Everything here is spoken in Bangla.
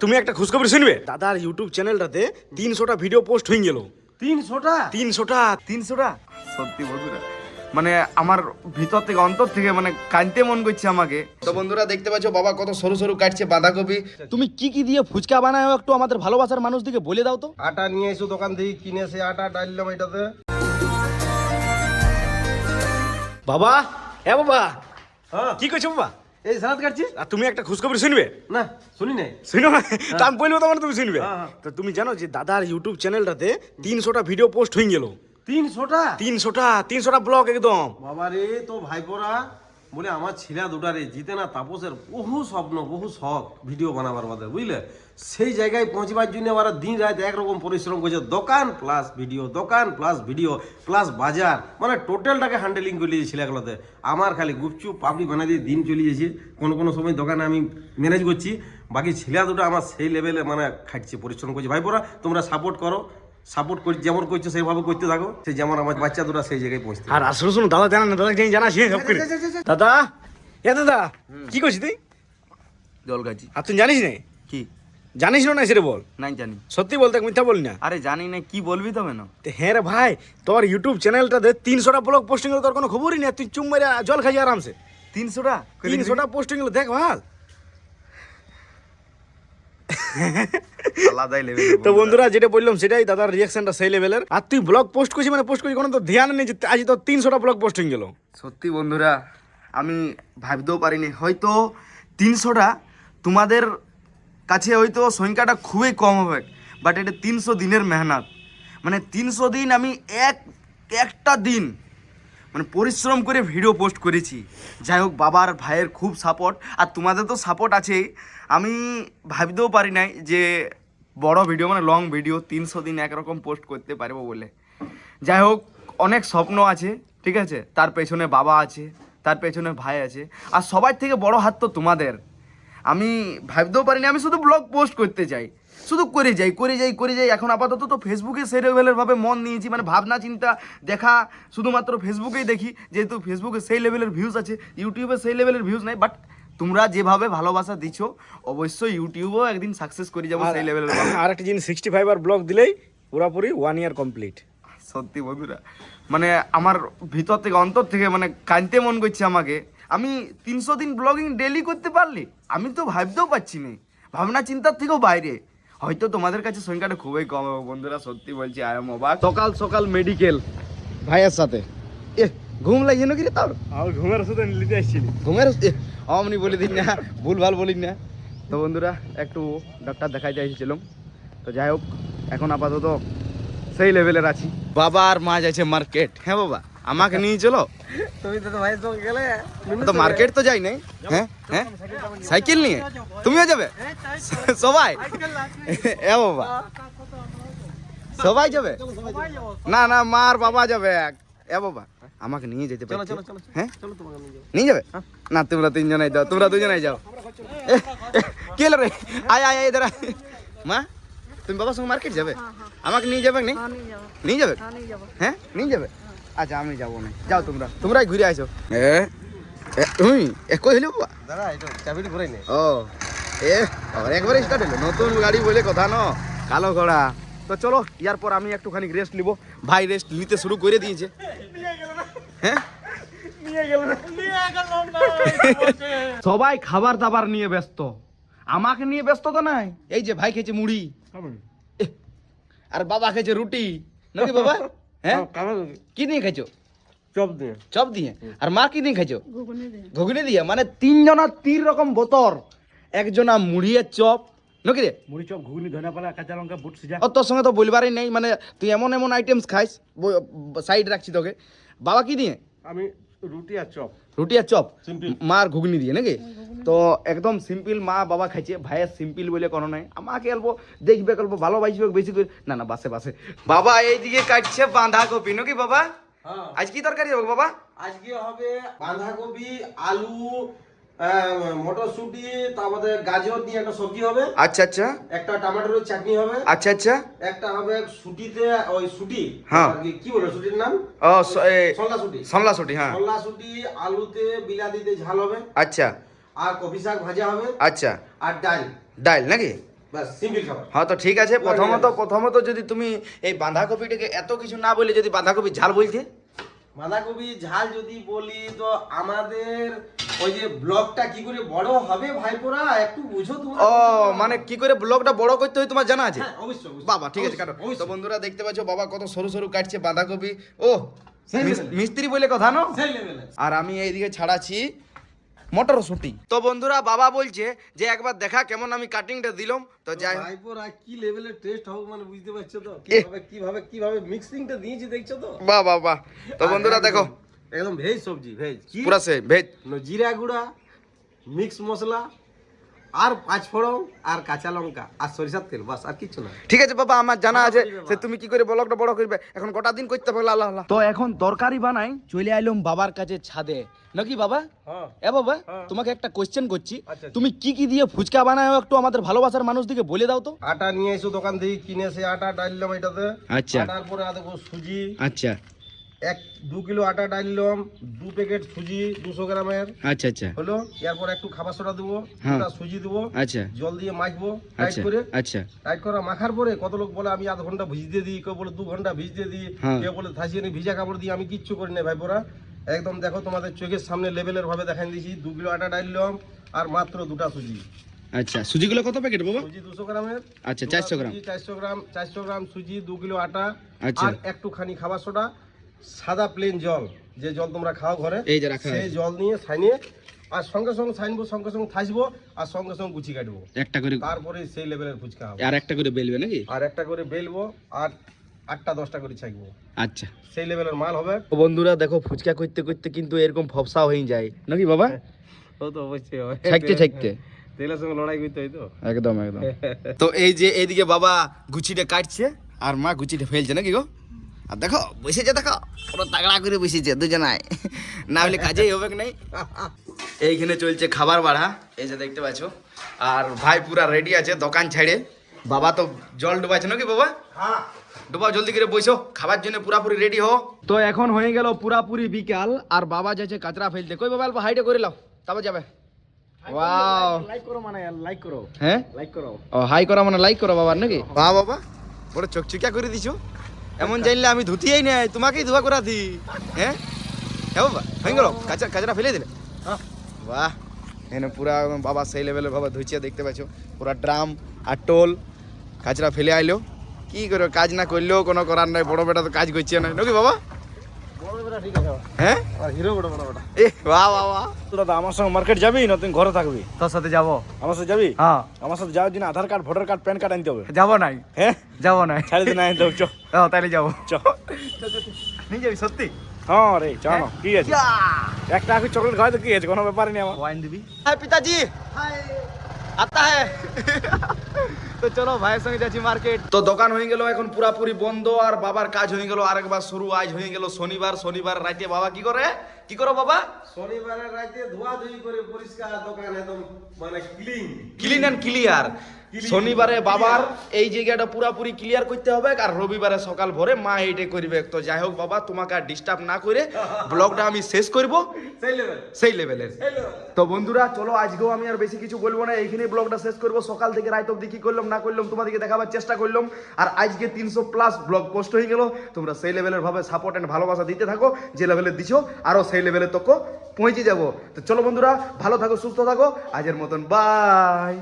তুমি একটা খুশখবর শুনবে? দাদার ইউটিউব চ্যানেলটাতে 300টা ভিডিও পোস্ট হয়ে গেল। 300টা সত্যি বন্ধুরা, মানে আমার ভিতর থেকে অন্তর থেকে মানে কাঁদতে মন করছে আমাকে। তো বন্ধুরা দেখতে পাচ্ছ বাবা কত সরু সরু কাটছে বাঁধাকপি। তুমি কি কি দিয়ে ফুচকা বানাও একটু আমাদের ভালোবাসার মানুষদিকে বলে দাও তো। আটা নিয়ে এসো দোকান থেকে কিনে এসে আটা ডাললাম এটাতে। বাবা, এ বাবা, হ্যাঁ কি করছো বাবা? এই সালাদ কাটছি। আর তুমি একটা খুশখবর শুনবে? না শুনি নাই। শুনো না, তা আমি বলবো তোমার, তুমি শুনবে। হ্যাঁ, হ্যাঁ। তো তুমি জানো যে দাদার ইউটিউব চ্যানেলটাতে 300টা ভিডিও পোস্ট হয়ে গেল। 300টা ব্লগ একদম। বাবা রে, তো ভাইপোরা বলে আমার ছেলে দুটা রে জিতে না তাপসের বহু স্বপ্ন বহু শখ ভিডিও বানাবার বাদে, বুঝলে সেই জায়গায় পৌঁছবার জন্য ওরা দিন রাত একরকম পরিশ্রম করছে। দোকান প্লাস ভিডিও, দোকান প্লাস ভিডিও প্লাস বাজার, মানে টোটালটাকে হ্যান্ডেলিং করে নিয়েছে ছেলেগুলোতে। আমার খালি গুপচুপ পাপড়ি বানা দিয়ে দিন চলে যাচ্ছে। কোনো কোনো সময় দোকানে আমি ম্যানেজ করছি, বাকি ছেলে দুটো আমার সেই লেভেলে মানে খাটছে, পরিশ্রম করছে। ভাইপোরা তোমরা সাপোর্ট করো, সাপোর্ট করি যেমন করছো সেইভাবে করতে থাকো, সেই যেমন আমার বাচ্চা দুটো সেই জায়গায় পৌঁছতে। আর আসলে শোনো, দাদা জানা না, দাদা জানাস সব করে। দাদা, এ দাদা, কি করছিস তুই? জল খাচ্ছি। আর তুই জানিস না? কি জানিস না সেটা বল। নাই জানি। সত্যি বলতে, মিথ্যা বলি না। আরে জানি না, কি বলবি তবে না। তো হ্যাঁ রে ভাই, তোর ইউটিউব চ্যানেলটাতে 300টা ব্লগ পোস্টিং হলো, তোর কোনো খবরই নেই। তুই চুম মেরে জল খাই আরামসে। 300টা 300টা পোস্টিং হলো, দেখ ভাল। আলাদাই লেভেল। তো বন্ধুরা যেটা বললাম সেটাই, দাদার রিয়াকশনটা সেই লেভেলের। আর তুই ব্লগ পোস্ট করছিস মানে পোস্ট করছিস, কোনো তো ধ্যান নেই যে আজ তো 300টা ব্লগ পোস্টিং গেল। সত্যি বন্ধুরা, আমি ভাবতেও পারিনি হয়তো 300টা তোমাদের কাছে হয়তো সংখ্যাটা খুবই কম হবে, বাট এটা 300 দিনের মেহনত। মানে 300 দিন আমি একটা দিন মানে পরিশ্রম করে ভিডিও পোস্ট করেছি। যাই হোক, বাবার ভাইয়ের খুব সাপোর্ট, আর তোমাদের তো সাপোর্ট আছেই। আমি ভাবতেও পারি নাই যে বড় ভিডিও মানে লং ভিডিও 300 দিন একরকম পোস্ট করতে পারবো বলে। যাই হোক, অনেক স্বপ্ন আছে, ঠিক আছে, তার পেছনে বাবা আছে, তার পেছনে ভাই আছে, আর সবার থেকে বড় হাত তো তোমাদের। আমি ভাবতেও পারিনি, আমি শুধু ব্লগ পোস্ট করতে চাই, শুধু করে যাই। এখন আপাতত তো ফেসবুকে সেই লেভেলের ভাবে মন নিয়েছি, মানে ভাবনা চিন্তা দেখা শুধুমাত্র ফেসবুকেই দেখি, যেহেতু ফেসবুকে সেই লেভেলের ভিউজ আছে, ইউটিউবে সেই লেভেলের ভিউজ নাই। বাট তোমরা যেভাবে ভালোবাসা দিচ্ছ, অবশ্যই ইউটিউবেও একদিন সাকসেস করে যাবো সেই লেভেলের। আর একটা জিনিস, 65 আর ব্লগ দিলেই পুরোপুরি 1 ইয়ার কমপ্লিট। সত্যি বন্ধুরা, মানে আমার ভিতর থেকে অন্তর থেকে মানে কাঁদতে মন করছে আমাকে। আমি 300 দিন ব্লগিং ডেলি করতে পারলি, আমি তো ভাবতেও পারছি না, ভাবনা চিন্তার থেকেও বাইরে। হয়তো তোমাদের কাছে সংখ্যাটা খুবই কম হবে বন্ধুরা, সত্যি বলছি, আই এম অবাক। সকাল সকাল মেডিকেল ভাইয়ের সাথে, এ ঘুম লাগছে নাকি রে তোর? আর ঘুমের ওষুধ নিতে আসছিলি? ঘুমের অমনি বলে দিন না, ভুলভাল বলিস না। তো বন্ধুরা, একটু ডাক্তার দেখাইতে এসেছিলাম। তো যাই হোক, এখন আপাতত সেই লেভেলের আছি। বাবা আর মা যাচ্ছে মার্কেট। হ্যাঁ বাবা, আমাকে নিয়ে চলো। তুমি তো ভাইয়ের সঙ্গে গেলে তো মার্কেট তো যাই নাই। হ্যাঁ হ্যাঁ, সাইকেল নিয়ে তুমিও যাবে? সবাই? এ বাবা, সবাই যাবে? না না, মা আর বাবা যাবে। এ বাবা, আমাকে নিয়ে যেতে পারো? হ্যাঁ, নিয়ে যাবে? না, তোমরা তিনজনাই যাও, তোমরা দুজনাই যাও। কে রে, আয় আয় এদের। মা, তুমি বাবার সঙ্গে মার্কেট যাবে? আমাকে নিয়ে যাবে? নিয়ে যাবে? হ্যাঁ, নিয়ে যাবে। আচ্ছা, আমি যাবো না, যাও তোমরাই ঘুরে আসো। তুমি কই হইলো বাবা? দাদা এটা চাবিটি ঘুরাই নে। ও এ, আবার একবারে স্টার্ট হলো, নতুন গাড়ি বলে কথা ন, কালো ঘোড়া। তো চলো, ইয়ার পর আমি একটুখানি রেস্ট নিব। ভাই রেস্ট নিতে শুরু করে দিয়েছে। হ্যাঁ, সবাই খাবার দাবার নিয়ে ব্যস্ত, আমাকে নিয়ে ব্যস্ত তো নাই। এই যে ভাই খেয়েছে মুড়ি, আর বাবা খেয়েছে রুটি, নাকি বাবা? হ্যাঁ, কি দিয়ে খাইছো? চপ দিয়ে। আর মা কি দিয়ে খাইছো? ঘুগনি দিয়ে। মানে তিনজনা 3 রকম বোতর, একজনা মুড়ি আর চপ, নাকি রে? মুড়ি চপ, ঘুগনি, ধনিয়া পাতা, কাঁচা লঙ্কা, বুট সিজা। ও, তোর সঙ্গে তো বলবারই নেই, মানে তুই এমন এমন আইটেমস খাইস, সাইড রাখছি তোকে। বাবা কি দিয়ে? আমি রুটি আর চপ। রুটি আর চপ, মার ঘুগনি দিয়ে, নাকি? তো একদম সিম্পল মা বাবা খাইছে। ভাইয়ের সিম্পল বলে কোনো নাই, আমাকে অল্প দেখবে, অল্প ভালোবাসবে বেশি করে। না না, বাসে বাবা এইদিকে কাটছে বাঁধাকপি, নাকি বাবা? আজ কি তরকারি হবে বাবা? আজকে হবে বাঁধাকপি, আলু, মটরশুঁটি, তারপরে গাজর দিয়ে একটা সবজি হবে। আচ্ছা আচ্ছা। একটা টমেটোর চাটনি হবে। আচ্ছা আচ্ছা। একটা হবে শুটিতে, ওই শুটি, হ্যাঁ, কি বলে শুটির নাম? ও, সল্লা শুটি। সল্লা শুটি, হ্যাঁ। সল্লা শুটি, আলুতে বিলাতিতে ঝাল হবে। আচ্ছা আর কফি শাক ভাজা হবে। আচ্ছা। আর ডাল। ডাল, নাকি? বাস সিম্পল খাবার। হ্যাঁ তো ঠিক আছে, প্রথমত যদি তুমি এই বাঁধাকপিটাকে এত কিছু না বলে যদি বাঁধাকপি ঝাল বলতে। বাঁধাকপি ঝাল যদি বলি তো আমাদের ওই যে ব্লগটা কি করে বড় হবে ভাইপোরা একটু বুঝো তোমরা। ও মানে কি করে ব্লগটা বড় করতে হয় তোমার জানা আছে? হ্যাঁ, অবশ্যই, অবশ্যই। বাবা ঠিক আছে কাটো। অবশ্যই। তো বন্ধুরা দেখতে পাচ্ছ বাবা কত সরু সরু কাটছে বাঁধাকপি। ও সেই level-এ। মিস্ত্রি বলে কথা না। সেই লেভেলে। আর আমি এইদিকে ছাড়াচ্ছি মটরশুঁটি। তো বন্ধুরা বাবা বলছে যে একবার দেখা কেমন আমি কাটিংটা দিলাম। তো যাই হোক। ভাইপোরা কি লেভেলের টেস্ট হবে মানে বুঝতে পারছো তো এ। কিভাবে মিক্সিংটা দিয়েছি দেখছো তো। বাহ বাহ বাহ। তো বন্ধুরা আর দেখো একদম ভেজ সবজি ভেজ কি পুরা সে ভেজ। জিরা গুঁড়া মিক্স মশলা আর পাঁচফোড়ন আর কাঁচা লঙ্কা আর সরিষার তেল, বাস আর কিছু না। ঠিক আছে বাবা আমার জানা আছে মোটামুটি সে তুমি কি করে ব্লগটা বড় করবে, এখন কটা দিন করতে পারলে আল্লাহ আল্লাহ। তো এখন তরকারি বানাই চলে আইলাম বাবার কাছে ছাদে নাকি বাবা। হ্যাঁ এ বাবা হ্যাঁ। তোমাকে একটা কোশ্চেন করছি, আচ্ছা। তুমি কি কি দিয়ে ফুচকা বানাও একটু আমাদের ভালোবাসার মানুষদিকে বলে দাও তো। আটা নিয়ে এসো দোকান থেকে কিনে এসে আটা ডাললাম এটাতে। আচ্ছা। আটার পরে দেবো সুজি, আচ্ছা 2 কিলো আটা ডাললাম, 2 প্যাকেট সুজি 200 গ্রামের আচ্ছা আচ্ছা হলো। এরপর একটু খাবার সোডা দেবো, হ্যাঁ। দুটা সুজি দেবো, আচ্ছা জল দিয়ে মাখবো টাইট আচ্ছা করে। আচ্ছা টাইট করা মাখার পরে কত লোক বলে আমি আধ ঘন্টা ভিজতে দিই, কেউ বলে 2 ঘন্টা ভিজতে দিই, হ্যাঁ। কেউ বলে ধাসিয়ে নিই ভিজা কাপড় দিয়ে। আমি কিচ্ছু করি না ভাইপোরা, একদম দেখো তোমাদের চোখের সামনে লেভেলের ভাবে দেখাই দিয়েছি। 2 কিলো আটা ডাললাম আর মাত্র 2টা সুজি। আচ্ছা সুজিগুলো কত প্যাকেট বাবা? সুজি 200 গ্রামের। আচ্ছা, দুটা 400 গ্রাম। সুজি, 400 গ্রাম সুজি, 2 কিলো আটা আচ্ছা। আর একটুখানি খাবার সোডা, সাদা প্লেন জল, যে জল তোমরা খাও ঘরে, এই যে রাখা সেই আছে। জল নিয়ে ছাইনিয়ে আর সঙ্গে সঙ্গে ছাইনবো, সঙ্গে সঙ্গে থাসবো আর সঙ্গে সঙ্গে গুছি কাটবো। একটা করে তারপরে সেই লেভেলের ফুচকা হবে। আর একটা করে বেলবে নাকি? আর একটা করে বেলবো আর 8টা 10টা করে ছাইকবো, আচ্ছা। সেই লেভেলের মাল হবে। তো বন্ধুরা দেখো ফুচকা করতে করতে কিন্তু এরকম ফপসা হয়ে যায় নাকি বাবা? ও তো অবশ্যই হবে, ছাইকতে ছাইকতে তেলের সঙ্গে লড়াই করতে হয় তো। একদম একদম। তো এই যে এইদিকে বাবা গুছিটা কাটছে আর মা গুছিটা ফেলছে নাকি গো। আর দেখো বসেছে, দেখো পুরো তাগড়া করে বসেছে দুজনায়, না হলে কাজেই হবে নাই। এইখানে চলছে খাবার বাড়া, এই যে দেখতে পাচ্ছ। আর ভাই পুরা রেডি আছে দোকান ছেড়ে। বাবা তো জল ডুবাইছে নাকি বাবা? হ্যাঁ ডুবাও, জলদি করে বসো, খাবার জন্য পুরাপুরি রেডি হো। তো এখন হয়ে গেল পুরাপুরি বিকাল আর বাবা যাচ্ছে কাচরা ফেলতে। কই বাবা অল্প হাইটে করে লাও তারপর যাবে। ওয়াও, লাইক করো মানে লাইক করো, হ্যাঁ লাইক করো। ও হাই করা মানে লাইক করো বাবার নাকি? বাহ বাবা বড় চকচকিয়া করে দিছো, এমন জানলে আমি ধুতিয়েই নাই, তোমাকেই ধোয়া করা দি। হ্যাঁ হ্যাঁ বাবা হয়ে গেল, কাচরা ফেলে দিলে। বাহ, এনে পুরা একদম বাবা সেই লেভেলের বাবা ধুইছে, দেখতে পাচ্ছ পুরা ড্রাম আর টোল কাচরা ফেলে আইলো। কি করে কাজ না করলেও কোনো করার নাই, বড় বেটা তো কাজ করছে না নাকি বাবা? বড় বেটা ঠিক আছে, হ্যাঁ আর হিরো বড় বেটা। এ বাহ বাহ বাহ। দাদা আমার সঙ্গে মার্কেট যাবি না তুই ঘরে থাকবি? তোর সাথে যাবো। আমার সাথে যাবি? হ্যাঁ আমার সাথে যাওয়ার জন্য Aadhaar card, voter card, PAN card আনতে হবে। যাবো নাই, হ্যাঁ যাবো নাই, ছাড়ি দিন আনতে হবে, চ তাইলে যাবো। চ। নিয়ে যাবি সত্যি? হ্যাঁ রে চ না, কি আছে একটা আগে চকলেট খাওয়াই তো কি আছে, কোনো ব্যাপারই নেই আমার। ওয়াইন দিবি? হ্যাঁ পিতাজি आता है। তো চলো ভাইয়ের সঙ্গে যাচ্ছি মার্কেট। তো দোকান হয়ে গেল এখন পুরাপুরি বন্ধ আর বাবার কাজ হয়ে গেল আরেকবার শুরু। আজ হয়ে গেল শনিবার, শনিবার রাতে বাবা কি করে, কি করো বাবা? শনিবারের রাতে ধোয়াধুয়ি করে পরিষ্কার দোকান একদম মানে ক্লিন। Clean and clear. শনিবারে বাবার এই জায়গাটা পুরাপুরি ক্লিয়ার করতে হবে আর রবিবারে সকাল ভোরে মা এইটা করবে। তো যাই হোক বাবা তোমাকে আর ডিস্টার্ব না করে ব্লগটা আমি শেষ করব সেই লেভেল, সেই লেভেলের। সেই লেভেল। তো বন্ধুরা চলো আজকেও আমি আর বেশি কিছু বলবো না, এইখানে ব্লগটা শেষ করবো। সকাল থেকে রাত অবধি কি করলাম না করলাম তোমাদেরকে দেখাবার চেষ্টা করলাম। আর আজকে 300+ ব্লগ পোস্ট হয়ে গেল। তোমরা সেই লেভেলের ভাবে সাপোর্ট এন্ড ভালোবাসা দিতে থাকো, যে লেভেলে দিছো আরো সেই লেভেলে তোকে পৌঁছে যাবো। তো চলো বন্ধুরা ভালো থাকো, সুস্থ থাকো, আজের মতন বাই।